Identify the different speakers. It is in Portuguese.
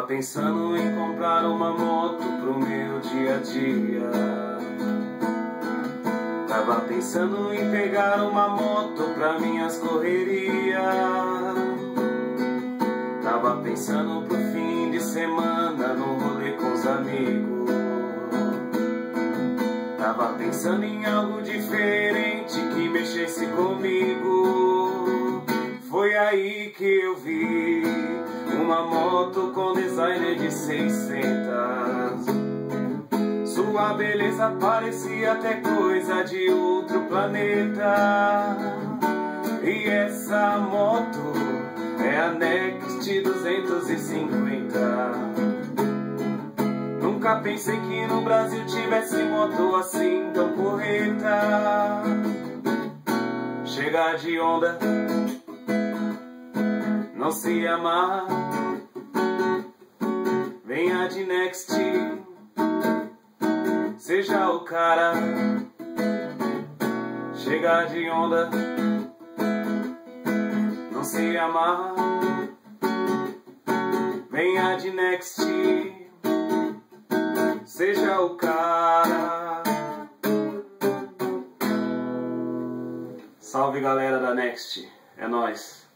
Speaker 1: pensando em comprar uma moto pro meu dia a dia. Tava pensando em pegar uma moto pra minhas correrias. Tava pensando pro fim de semana no rolê com os amigos. Tava pensando em algo diferente que mexesse comigo. Foi aí que eu vi uma moto com designer de 600. Sua beleza parecia até coisa de outro planeta. E essa moto é a Next 250. Nunca pensei que no Brasil tivesse moto assim tão correta. Chega de onda, não se amarra, venha de Next, seja o cara. Chega de onda, não se amarra, venha de Next, seja o cara. Salve galera da Next, é nóis.